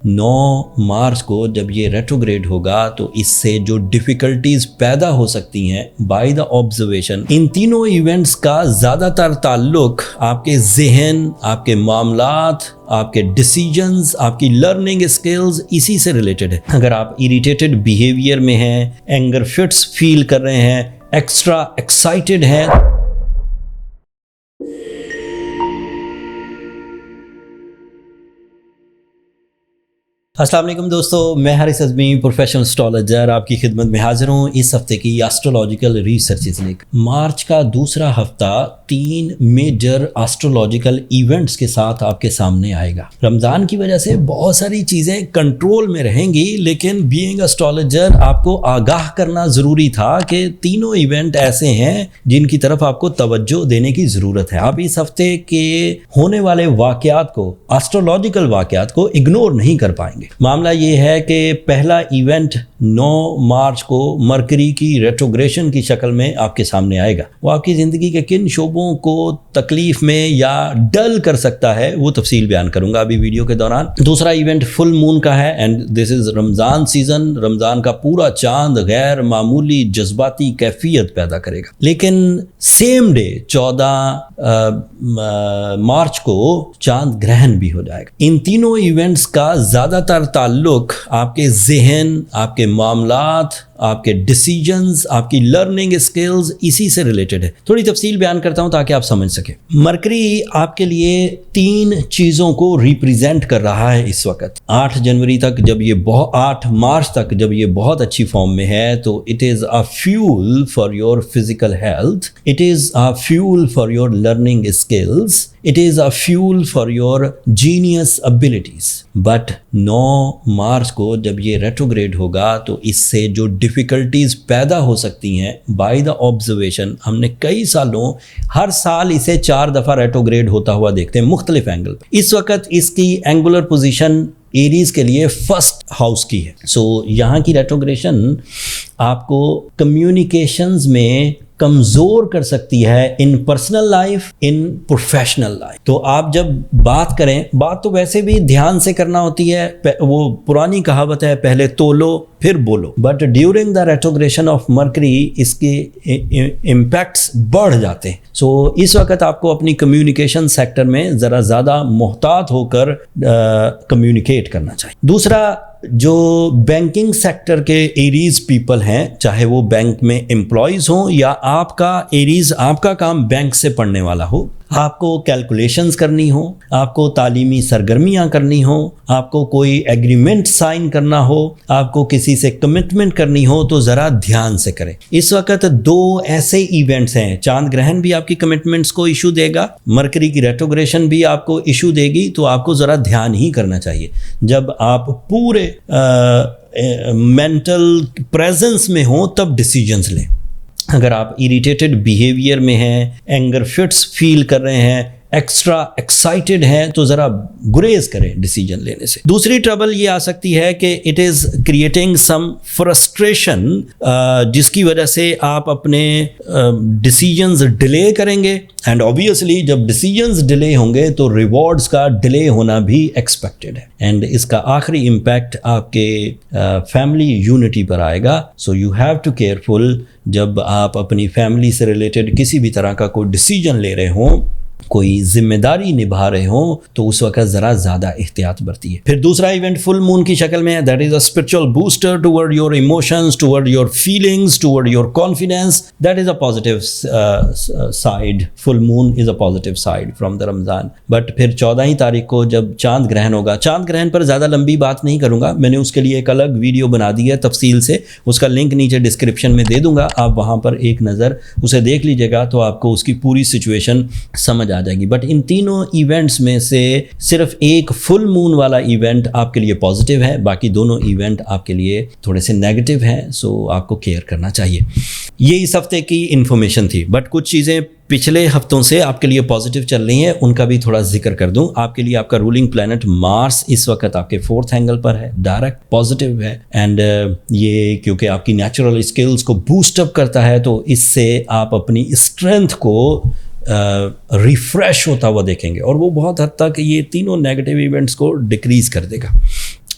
9 مارچ کو جب یہ ریٹروگریڈ ہوگا تو اس سے جو ڈیفیکلٹیز پیدا ہو سکتی ہیں بائی دا آبزرویشن، ان تینوں ایونٹس کا زیادہ تر تعلق آپ کے ذہن، آپ کے معاملات، آپ کے ڈیسیجنز، آپ کی لرننگ اسکلز اسی سے ریلیٹڈ ہے۔ اگر آپ اریٹیٹڈ بیہیویئر میں ہیں، اینگر فٹس فیل کر رہے ہیں، ایکسٹرا ایکسائٹڈ ہیں، السلام علیکم دوستو، میں حارث اعظمی پروفیشنل اسٹرالوجر آپ کی خدمت میں حاضر ہوں اس ہفتے کی ایسٹرولوجیکل ریسرچز لے کر۔ مارچ کا دوسرا ہفتہ 3 میجر ایسٹرولوجیکل ایونٹس کے ساتھ آپ کے سامنے آئے گا۔ رمضان کی وجہ سے بہت ساری چیزیں کنٹرول میں رہیں گی، لیکن بینگ ایسٹرولوجر آپ کو آگاہ کرنا ضروری تھا کہ تینوں ایونٹ ایسے ہیں جن کی طرف آپ کو توجہ دینے کی ضرورت ہے۔ آپ اس ہفتے کے ہونے والے واقعات کو، ایسٹرولوجیکل واقعات کو اگنور نہیں کر پائیں گے۔ معاملہ یہ ہے کہ پہلا ایونٹ 9 مارچ کو مرکری کی ریٹروگریشن کی شکل میں آپ کے سامنے آئے گا۔ وہ آپ کی زندگی کے کن شعبوں کو تکلیف میں یا ڈل کر سکتا ہے وہ تفصیل بیان کروں گا ابھی ویڈیو کے دوران۔ دوسرا ایونٹ فل مون کا ہے and this is Ramzan season. رمضان کا پورا چاند غیر معمولی جذباتی کیفیت پیدا کرے گا، لیکن سیم ڈے 14 مارچ کو چاند گرہن بھی ہو جائے گا۔ ان تینوں ایونٹس کا زیادہ تر تعلق آپ کے ذہن، آپ کے معاملات، آپ کے ڈیسیجنز، آپ کی لرننگ اسکلز اسی سے ریلیٹڈ ہے۔ تھوڑی تفصیل بیان کرتا ہوں تاکہ آپ سمجھ سکیں۔ مرکری آپ کے لیے 3 چیزوں کو ریپریزنٹ کر رہا ہے اس وقت۔ 8 جنوری تک جب یہ 8 مارچ تک جب یہ بہت اچھی فارم میں ہے تو it is a fuel for your physical health, it is a fuel for your learning skills, it is a fuel for your genius abilities. But 9 March کو جب یہ ریٹروگریڈ ہوگا تو اس سے جو ڈیفیکلٹیز پیدا ہو سکتی ہیں بائی دا آبزرویشن، ہم نے کئی سالوں ہر سال اسے 4 دفعہ ریٹروگریڈ ہوتا ہوا دیکھتے ہیں مختلف اینگل پہ۔ اس وقت اس کی اینگولر پوزیشن ایریز کے لیے فرسٹ ہاؤس کی ہے۔ سو یہاں کی ریٹروگریشن آپ کو کمیونیکیشنز میں کمزور کر سکتی ہے، ان پرسنل لائف، ان پروفیشنل لائف۔ تو آپ جب بات کریں، بات تو ویسے بھی دھیان سے کرنا ہوتی ہے، وہ پرانی کہاوت ہے پہلے تولو پھر بولو، but during the retrogression of Mercury اس کے امپیکٹس بڑھ جاتے ہیں۔ سو اس وقت آپ کو اپنی کمیونیکیشن سیکٹر میں ذرا زیادہ محتاط ہو کر کمیونیکیٹ کرنا چاہیے۔ دوسرا، جو بینکنگ سیکٹر کے ایریز پیپل ہیں، چاہے وہ بینک میں امپلائیز ہوں یا آپ کا ایریز، آپ کا کام بینک سے پڑھنے والا ہو، آپ کو کیلکولیشنز کرنی ہو، آپ کو تعلیمی سرگرمیاں کرنی ہو، آپ کو کوئی ایگریمنٹ سائن کرنا ہو، آپ کو کسی سے کمٹمنٹ کرنی ہو تو ذرا دھیان سے کریں۔ اس وقت 2 ایسے ایونٹس ہیں، چاند گرہن بھی آپ کی کمٹمنٹس کو ایشو دے گا، مرکری کی ریٹروگریشن بھی آپ کو ایشو دے گی، تو آپ کو ذرا دھیان ہی کرنا چاہیے۔ جب آپ پورے مینٹل پریزنس میں ہوں تب ڈیسیجنز لیں۔ اگر آپ اریٹیٹڈ بیہیویئر میں ہیں، اینگر فٹس فیل کر رہے ہیں، ایکسٹرا ایکسائٹڈ ہیں تو ذرا گریز کریں ڈیسیجن لینے سے۔ دوسری ٹربل یہ آ سکتی ہے کہ it is creating some frustration, جس کی وجہ سے آپ اپنے ڈیسیجنز ڈیلے کریں گے، اینڈ اوبیسلی جب ڈیسیجنز ڈیلے ہوں گے تو ریوارڈز کا ڈیلے ہونا بھی ایکسپیکٹڈ ہے، اینڈ اس کا آخری امپیکٹ آپ کے فیملی یونٹی پر آئے گا۔ So you have to careful جب آپ اپنی فیملی سے ریلیٹڈ کسی بھی طرح کا کوئی ڈیسیجن لے رہے ہوں، کوئی ذمہ داری نبھا رہے ہوں تو اس وقت ذرا زیادہ احتیاط برتیے۔ پھر دوسرا ایونٹ فل مون کی شکل میں ہے، that is a spiritual booster toward your emotions, toward your feelings, toward your confidence. That is a positive side, full moon is a positive side from the Ramzan. But پھر 14 تاریخ کو جب چاند گرہن ہوگا، چاند گرہن پر زیادہ لمبی بات نہیں کروں گا، میں نے اس کے لیے ایک الگ ویڈیو بنا دی ہے تفصیل سے، اس کا لنک نیچے ڈسکرپشن میں دے دوں گا، آپ وہاں پر ایک نظر اسے دیکھ لیجیے گا تو آپ کو اس کی پوری سچویشن سمجھ آ جائے گی۔ بٹ ان تینوں ایونٹس میں سے صرف ایک فل مون والا ایونٹ آپ کے لیے پازیٹیو ہے، باقی دونوں ایونٹ آپ کے لیے تھوڑے سے نیگیٹو ہیں، سو آپ کو کیئر کرنا چاہیے۔ یہ اس ہفتے کی انفارمیشن تھی، بٹ کچھ چیزیں پچھلے ہفتوں سے آپ کے لیے پازیٹیو چل رہی ہیں، ان کا بھی تھوڑا ذکر کر دوں۔ آپ کے لیے آپ کا رولنگ پلانٹ مارس اس وقت آپ کے 4th اینگل پر ہے، ڈائریکٹ پازیٹیو ہے، اینڈ یہ کیونکہ آپ کی نیچرل اسکلز کو بوسٹ اپ کرتا ہے تو اس سے آپ اپنی اسٹرینتھ کو ریفریش ہوتا ہوا دیکھیں گے، اور وہ بہت حد تک یہ تینوں نیگیٹو ایونٹس کو ڈکریز کر دے گا۔